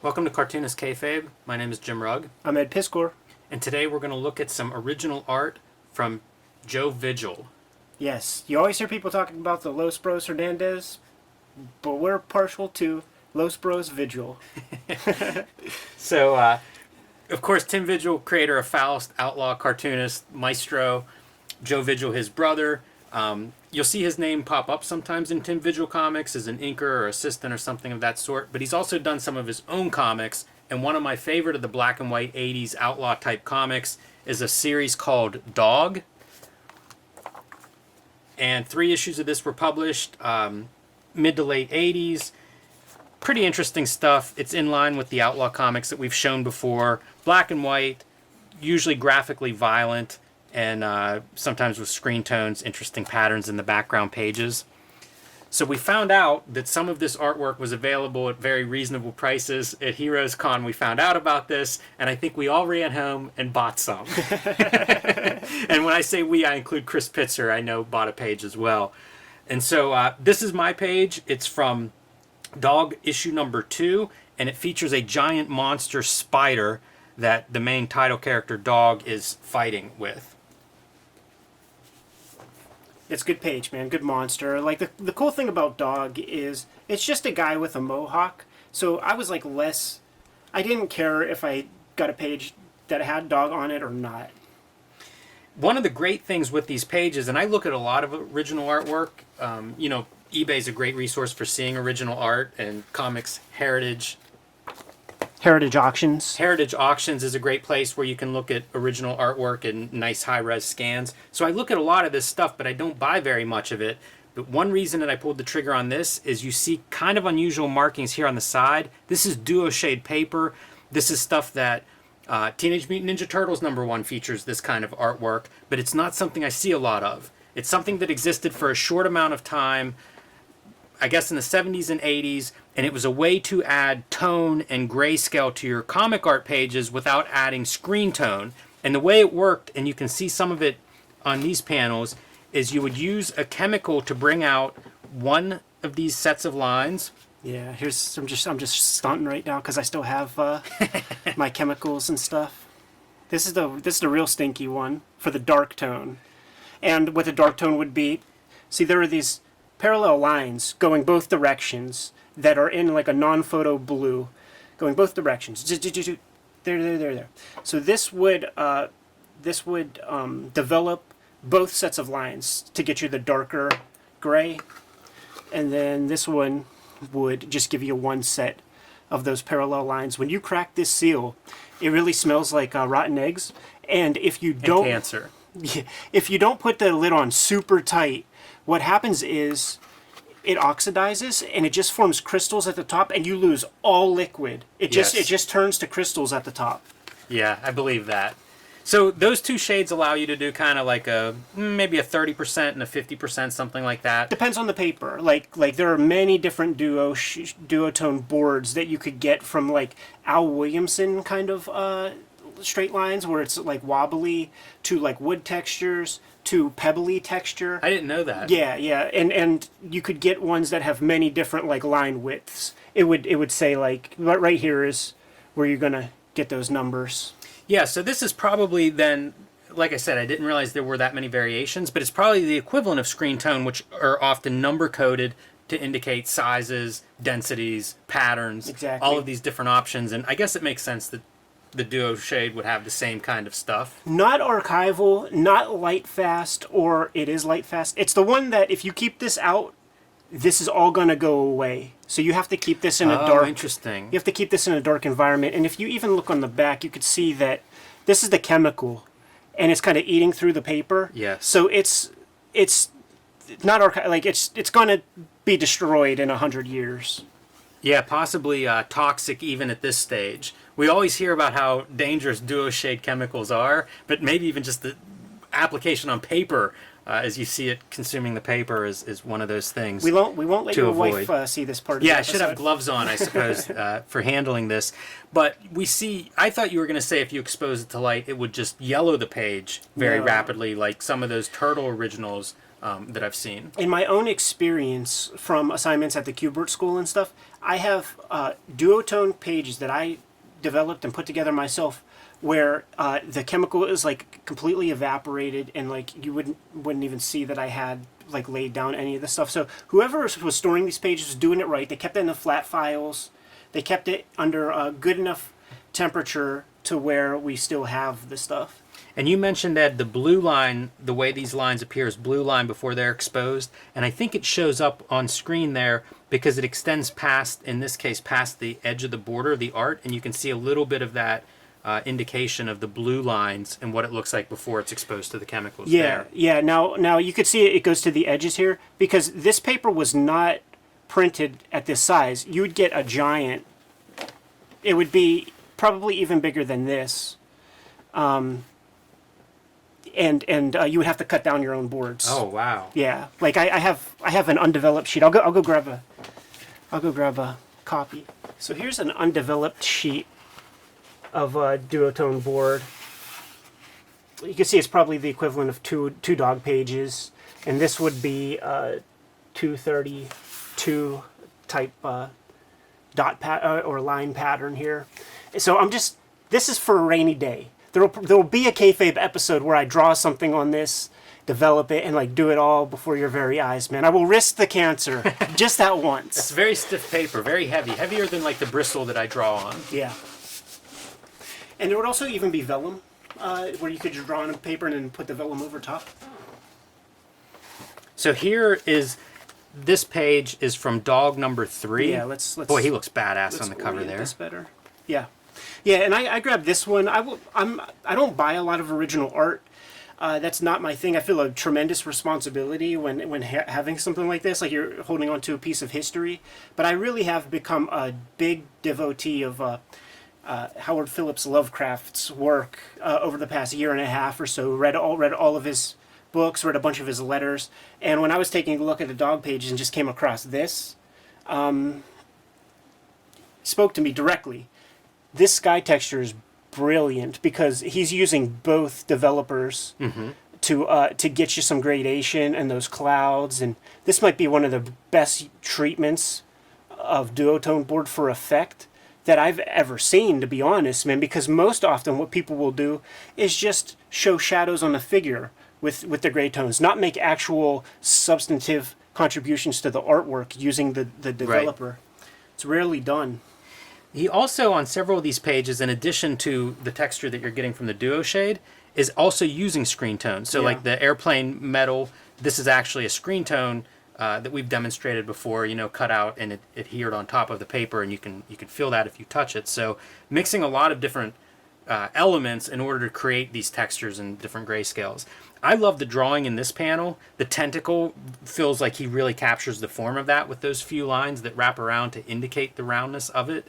Welcome to Cartoonist Kayfabe. My name is Jim Rugg, I'm Ed Piskor. and today we're going to look at some original art from Joe Vigil. Yes, you always hear people talking about the Los Bros Hernandez, but we're partial to Los Bros Vigil. So, of course, Tim Vigil, creator of Faust, Outlaw, Cartoonist, Maestro, Joe Vigil, his brother. You'll see his name pop up sometimes in Tim Vigil comics as an inker or assistant or something of that sort, but he's also done some of his own comics, and one of my favorite of the black and white 80s outlaw type comics is a series called Dog. And 3 issues of this were published mid to late 80s. Pretty interesting stuff. It's in line with the outlaw comics that we've shown before. Black and white, usually graphically violent, and sometimes with screen tones, interesting patterns in the background pages. So we found out that some of this artwork was available at very reasonable prices. At Heroes Con, we found out about this, and I think we all ran home and bought some. And when I say we, I include Chris Pitzer, I know, bought a page as well. And so this is my page. It's from Dog issue number 2, and it features a giant monster spider that the main title character Dog is fighting with. It's a good page, man. Good monster. Like, the cool thing about Dog is it's just a guy with a mohawk. So I was like I didn't care if I got a page that had Dog on it or not. One of the great things with these pages, and I look at a lot of original artwork, eBay's a great resource for seeing original art and comics heritage. Heritage Auctions. Heritage Auctions is a great place where you can look at original artwork and nice high-res scans. So I look at a lot of this stuff, but I don't buy very much of it. But one reason that I pulled the trigger on this is you see kind of unusual markings here on the side. This is duo shade paper. This is stuff that Teenage Mutant Ninja Turtles #1 features this kind of artwork, but it's not something I see a lot of. It's something that existed for a short amount of time, I guess in the 70s and 80s, and it was a way to add tone and grayscale to your comic art pages without adding screen tone. And the way it worked, and you can see some of it on these panels, is you would use a chemical to bring out one of these sets of lines. Yeah, I'm just stunting right now because I still have my chemicals and stuff. This is the real stinky one for the dark tone. And what the dark tone would be, see, there are these parallel lines going both directions that are in like a non-photo blue, going both directions. There. So this would develop both sets of lines to get you the darker gray, and then this one would just give you one set of those parallel lines. When you crack this seal, it really smells like rotten eggs. And if you don't, and cancer. If you don't put the lid on super tight, what happens is it oxidizes and it just forms crystals at the top, and you lose all liquid. It just turns to crystals at the top. Yeah, I believe that. So those 2 shades allow you to do kind of like maybe a 30% and a 50%, something like that. Depends on the paper. Like there are many different duotone boards that you could get from like Al Williamson kind of straight lines, where it's like wobbly, to like wood textures, to pebbly texture. I didn't know that. Yeah, and you could get ones that have many different like line widths. It would say like right here is where you're gonna get those numbers. Yeah, so this is probably then, like I said, I didn't realize there were that many variations, but it's probably the equivalent of screen tone, which are often number coded to indicate sizes, densities, patterns, exactly. All of these different options. And I guess it makes sense that the duo shade would have the same kind of stuff. Not archival, not light fast, or it is light fast. It's the one that if you keep this out, this is all gonna go away. So you have to keep this in a dark. Interesting. You have to keep this in a dark environment. And if you even look on the back, you could see that this is the chemical, and it's kind of eating through the paper. Yes. So it's not like it's gonna be destroyed in 100 years. Yeah, possibly toxic even at this stage. We always hear about how dangerous duo shade chemicals are, but maybe even just the application on paper, as you see it consuming the paper, is one of those things. We won't let your avoid. wife see this part of Yeah, the I should have gloves on, I suppose, for handling this. But we see, I thought you were going to say if you expose it to light, it would just yellow the page very No. rapidly, like some of those Turtle originals that I've seen. In my own experience from assignments at the Kubert School and stuff, I have duotone pages that I developed and put together myself where the chemical is like completely evaporated and like you wouldn't even see that I had like laid down any of the stuff. So whoever was storing these pages was doing it right. They kept it in the flat files. They kept it under a good enough temperature to where we still have the stuff. And you mentioned, Ed, the blue line, the way these lines appear is blue line before they're exposed. And I think it shows up on screen there because it extends past, in this case, past the edge of the border of the art. And you can see a little bit of that indication of the blue lines and what it looks like before it's exposed to the chemicals there. Yeah. Now you could see it goes to the edges here because this paper was not printed at this size. You would get a giant. It would be probably even bigger than this. And you would have to cut down your own boards. Oh wow! Yeah, like I have an undeveloped sheet. I'll go grab a copy. So here's an undeveloped sheet of a duotone board. You can see it's probably the equivalent of two dog pages, and this would be 232 type dot or line pattern here. So this is for a rainy day. There will be a Kayfabe episode where I draw something on this, develop it, and like do it all before your very eyes, man. I will risk the cancer just that once. It's very stiff paper, very heavy, heavier than like the bristle that I draw on. Yeah. And there would also even be vellum, where you could just draw on a paper and then put the vellum over top. So this page is from dog number 3. Yeah, let's. Boy, he looks badass on the cover there. This better. Yeah. Yeah, and I grabbed this one. I don't buy a lot of original art. That's not my thing. I feel a tremendous responsibility when having something like this, like you're holding on to a piece of history. But I really have become a big devotee of Howard Phillips Lovecraft's work over the past year and a half or so. Read all of his books, read a bunch of his letters, and when I was taking a look at the dog pages and just came across this, spoke to me directly. This sky texture is brilliant because he's using both developers to get you some gradation and those clouds, and this might be one of the best treatments of duotone board for effect that I've ever seen, to be honest, man, because most often what people will do is just show shadows on a figure with the gray tones, not make actual substantive contributions to the artwork using the developer. Right. It's rarely done. He also, on several of these pages, in addition to the texture that you're getting from the Duo Shade, is also using screen tones. So like the airplane metal, this is actually a screen tone that we've demonstrated before, cut out and it adhered on top of the paper, and you can feel that if you touch it. So mixing a lot of different elements in order to create these textures and different grayscales. I love the drawing in this panel. The tentacle feels like he really captures the form of that with those few lines that wrap around to indicate the roundness of it.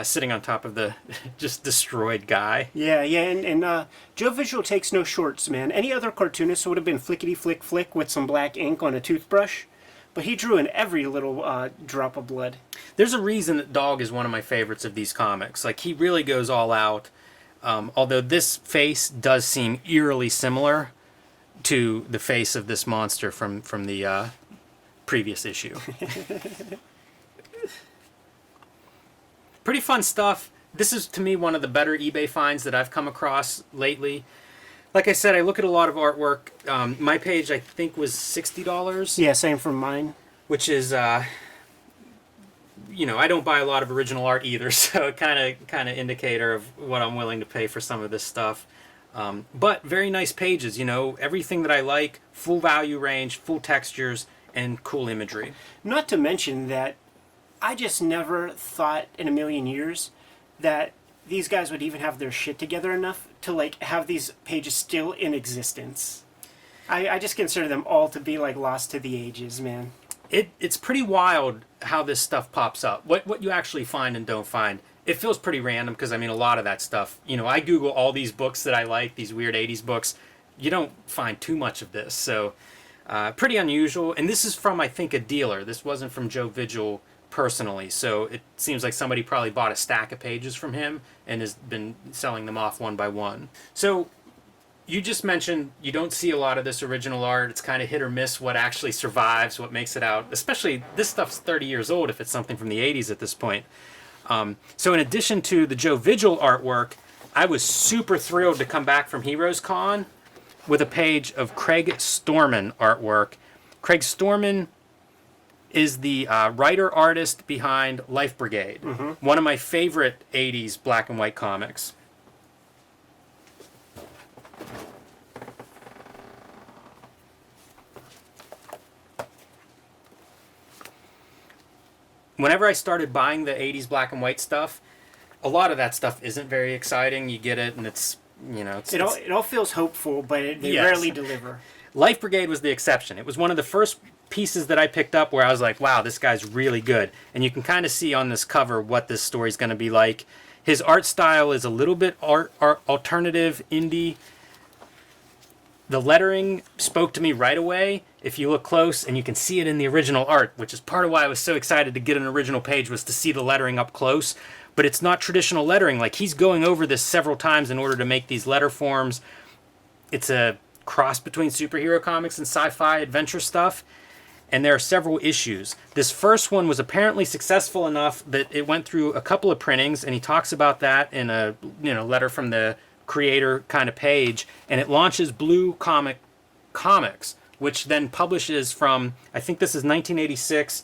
Sitting on top of the just destroyed guy. Yeah, and Joe Vigil takes no shorts, man. Any other cartoonist would have been flickety-flick-flick with some black ink on a toothbrush, but he drew in every little drop of blood. There's a reason that Dog is one of my favorites of these comics. Like, he really goes all out, although this face does seem eerily similar to the face of this monster from the previous issue. Pretty fun stuff. This is, to me, one of the better eBay finds that I've come across lately. Like I said, I look at a lot of artwork. My page, I think, was $60. Yeah, same for mine. Which is, I don't buy a lot of original art either, so kind of indicator of what I'm willing to pay for some of this stuff. But very nice pages, everything that I like, full value range, full textures, and cool imagery. Not to mention that I just never thought in a million years that these guys would even have their shit together enough to like have these pages still in existence. I just consider them all to be like lost to the ages, man. It's pretty wild how this stuff pops up. What you actually find and don't find. It feels pretty random because, a lot of that stuff, I Google all these books that I like, these weird 80s books. You don't find too much of this, so pretty unusual. And this is from, I think, a dealer. This wasn't from Joe Vigil personally, so it seems like somebody probably bought a stack of pages from him and has been selling them off one by one. So You just mentioned you don't see a lot of this original art. It's kind of hit or miss what actually survives, what makes it out. Especially this stuff's 30 years old if it's something from the 80s at this point. So in addition to the Joe Vigil artwork, I was super thrilled to come back from Heroes Con with a page of Craig Storman artwork. Craig Storman is the writer-artist behind Life Brigade, one of my favorite 80s black and white comics. Whenever I started buying the 80s black and white stuff, a lot of that stuff isn't very exciting. You get it and it's, it all feels hopeful, but they Yes. rarely deliver. Life Brigade was the exception. It was one of the first pieces that I picked up where I was like, wow, this guy's really good. And you can kind of see on this cover what this story's going to be like. His art style is a little bit alternative, indie. The lettering spoke to me right away. If you look close, and you can see it in the original art, which is part of why I was so excited to get an original page, was to see the lettering up close. But it's not traditional lettering. Like, he's going over this several times in order to make these letter forms. It's a cross between superhero comics and sci-fi adventure stuff. And there are several issues. This first one was apparently successful enough that it went through a couple of printings, and he talks about that in a letter from the creator kind of page. And it launches Blue Comics, which then publishes from, I think this is 1986.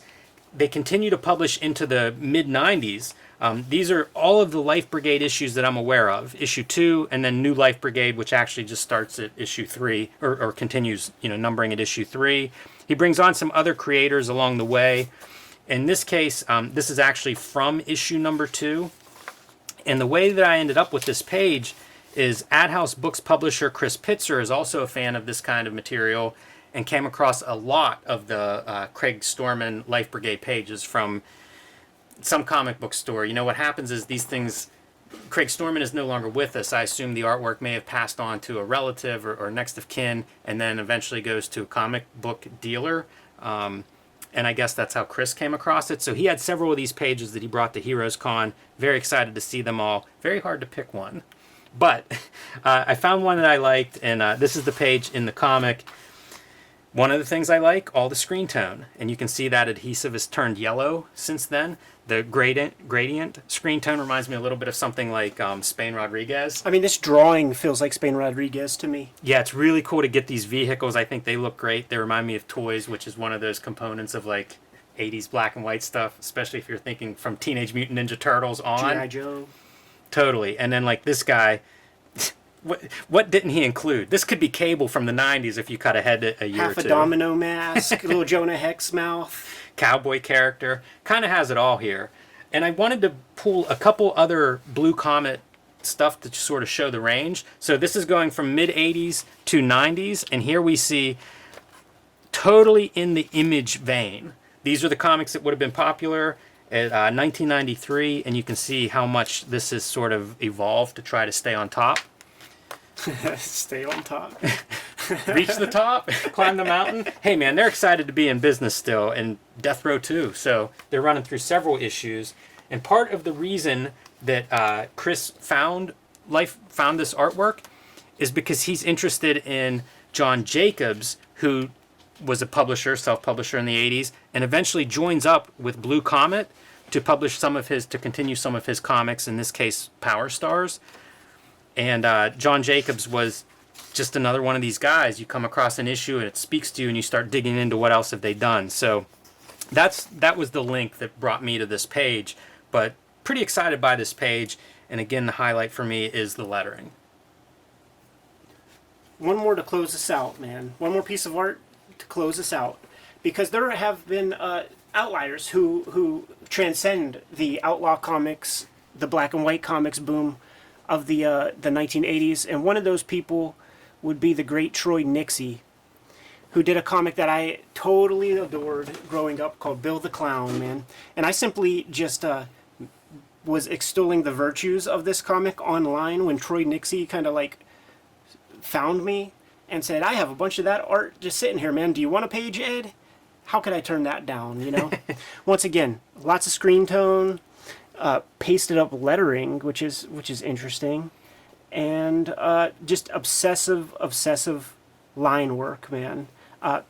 They continue to publish into the mid-90s. These are all of the Life Brigade issues that I'm aware of. Issue 2, and then New Life Brigade, which actually just starts at issue 3, or continues, numbering at issue 3. He brings on some other creators along the way. In this case, this is actually from issue number 2. And the way that I ended up with this page is AdHouse Books publisher Chris Pitzer is also a fan of this kind of material and came across a lot of the Craig Storman Life Brigade pages from some comic book store. What happens is these things, Craig Storman is no longer with us. I assume the artwork may have passed on to a relative or next of kin, and then eventually goes to a comic book dealer. And I guess that's how Chris came across it. So he had several of these pages that he brought to Heroes Con. Very excited to see them all. Very hard to pick one. But I found one that I liked, and this is the page in the comic. One of the things I like, all the screen tone. And you can see that adhesive has turned yellow since then. The gradient screen tone reminds me a little bit of something like Spain Rodriguez. I mean, this drawing feels like Spain Rodriguez to me. Yeah, it's really cool to get these vehicles. I think they look great. They remind me of toys, which is one of those components of like 80s black and white stuff, especially if you're thinking from Teenage Mutant Ninja Turtles on. G.I. Joe. Totally. And then like this guy, what didn't he include? This could be Cable from the 90s if you cut ahead a year or two. Half a domino mask, little Jonah Hex mouth. Cowboy character. Kind of has it all here. And I wanted to pull a couple other Blue Comet stuff to sort of show the range. So this is going from mid-80s to 90s. And here we see totally in the Image vein. These are the comics that would have been popular at 1993. And you can see how much this has sort of evolved to try to stay on top. Stay on top. Reach the top, climb the mountain. Hey man, they're excited to be in business still, and Death Row too. So they're running through several issues. And part of the reason that Chris found this artwork is because he's interested in John Jacobs, who was a publisher, self-publisher in the 80s, and eventually joins up with Blue Comet to continue some of his comics, in this case, Power Stars. And John Jacobs was just another one of these guys. You come across an issue and it speaks to you, and you start digging into what else have they done. So that was the link that brought me to this page. But pretty excited by this page. And again, the highlight for me is the lettering. One more to close us out, man. One more piece of art to close us out. Because there have been outliers who transcend the Outlaw comics, the black and white comics boom of the 1980s, and one of those people would be the great Troy Nixey, who did a comic that I totally adored growing up called Bill the Clown, man. And I simply just was extolling the virtues of this comic online when Troy Nixey kind of like found me and said, I have a bunch of that art just sitting here, man. Do you want a page, Ed? How could I turn that down, Once again, lots of screen tone, pasted up lettering, which is interesting, and just obsessive line work, man.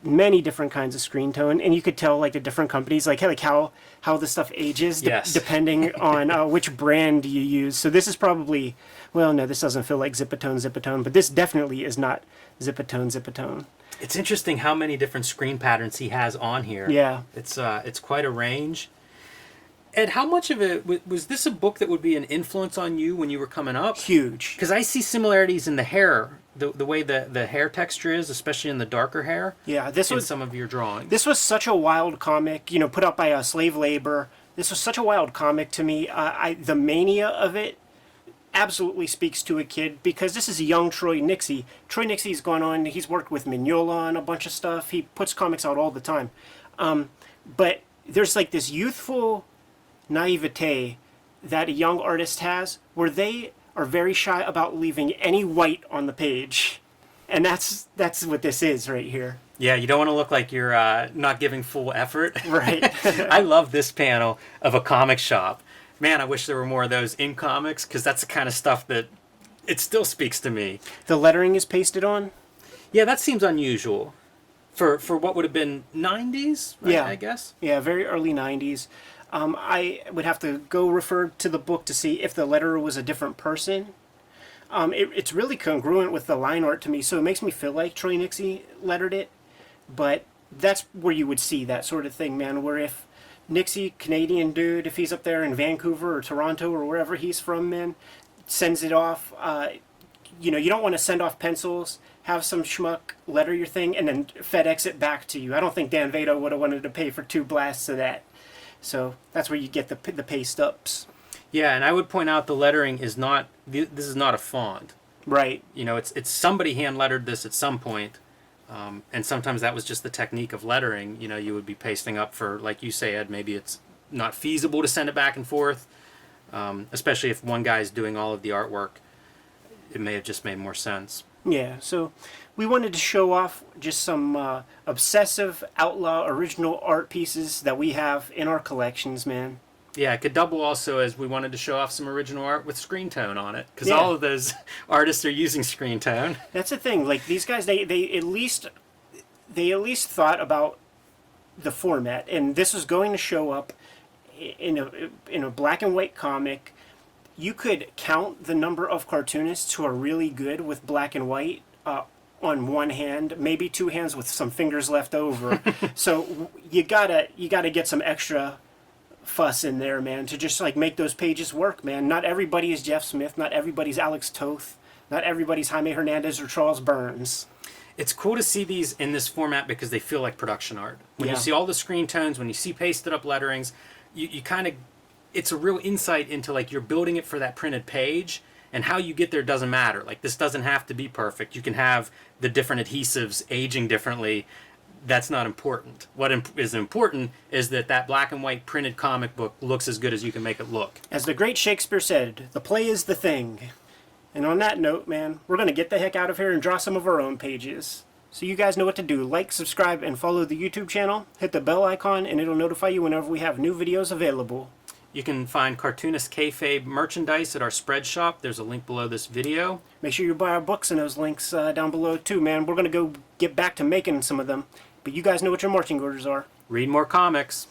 Many different kinds of screen tone, and you could tell like the different companies, like how the stuff ages Yes. depending on which brand you use. So this is probably, well, no, this doesn't feel like Zipatone, but this definitely is not Zipatone. It's interesting how many different screen patterns he has on here. Yeah. It's quite a range. Ed, how much of it was this a book that would be an influence on you when you were coming up? Huge. Because I see similarities in the hair, the way the hair texture is, especially in the darker hair. Yeah, in some of your drawings. This was such a wild comic, put out by slave labor. This was such a wild comic to me. The mania of it absolutely speaks to a kid, because this is a young Troy Nixey. Troy Nixey's gone on, he's worked with Mignola on a bunch of stuff. He puts comics out all the time. But there's like this youthful naivete that a young artist has, where they are very shy about leaving any white on the page. And that's what this is right here. Yeah, you don't want to look like you're not giving full effort. Right. I love this panel of a comic shop. Man, I wish there were more of those in comics, because that's the kind of stuff that it still speaks to me. The lettering is pasted on? Yeah, that seems unusual for what would have been 90s, right, Yeah. I guess? Yeah, very early 90s. I would have to go refer to the book to see if the letterer was a different person. It's really congruent with the line art to me, so it makes me feel like Troy Nixey lettered it. But that's where you would see that sort of thing, man, where if Nixey, Canadian dude, if he's up there in Vancouver or Toronto or wherever he's from, man, sends it off, you don't want to send off pencils, have some schmuck letter your thing, and then FedEx it back to you. I don't think Dan Vado would have wanted to pay for 2 blasts of that. So that's where you get the paste ups. Yeah, and I would point out the lettering is not, this is not a font. Right. It's somebody hand lettered this at some point. And sometimes that was just the technique of lettering. You would be pasting up for, like you say, Ed, maybe it's not feasible to send it back and forth, especially if one guy's doing all of the artwork. It may have just made more sense. Yeah, so we wanted to show off just some obsessive Outlaw original art pieces that we have in our collections, man. Yeah, it could double also as we wanted to show off some original art with screen tone on it, because Yeah. all of those artists are using screen tone. That's the thing. Like these guys, they at least thought about the format, and this was going to show up in a black and white comic. You could count the number of cartoonists who are really good with black and white on one hand, maybe 2 hands with some fingers left over. So you gotta get some extra fuss in there, man, to just like make those pages work, man. Not everybody is Jeff Smith, not everybody's Alex Toth, not everybody's Jaime Hernandez or Charles Burns. It's cool to see these in this format because they feel like production art. When Yeah. you see all the screen tones, when you see pasted up letterings, you kind of, it's a real insight into like you're building it for that printed page, and how you get there doesn't matter. Like this doesn't have to be perfect. You can have the different adhesives aging differently. That's not important. What is important is that black and white printed comic book looks as good as you can make it look. As the great Shakespeare said, the play is the thing. And on that note, man, we're going to get the heck out of here and draw some of our own pages. So you guys know what to do. Like, subscribe, and follow the YouTube channel. Hit the bell icon, and it'll notify you whenever we have new videos available. You can find Cartoonist Kayfabe merchandise at our spread shop. There's a link below this video. Make sure you buy our books and those links down below too, man. We're going to go get back to making some of them. But you guys know what your marching orders are. Read more comics.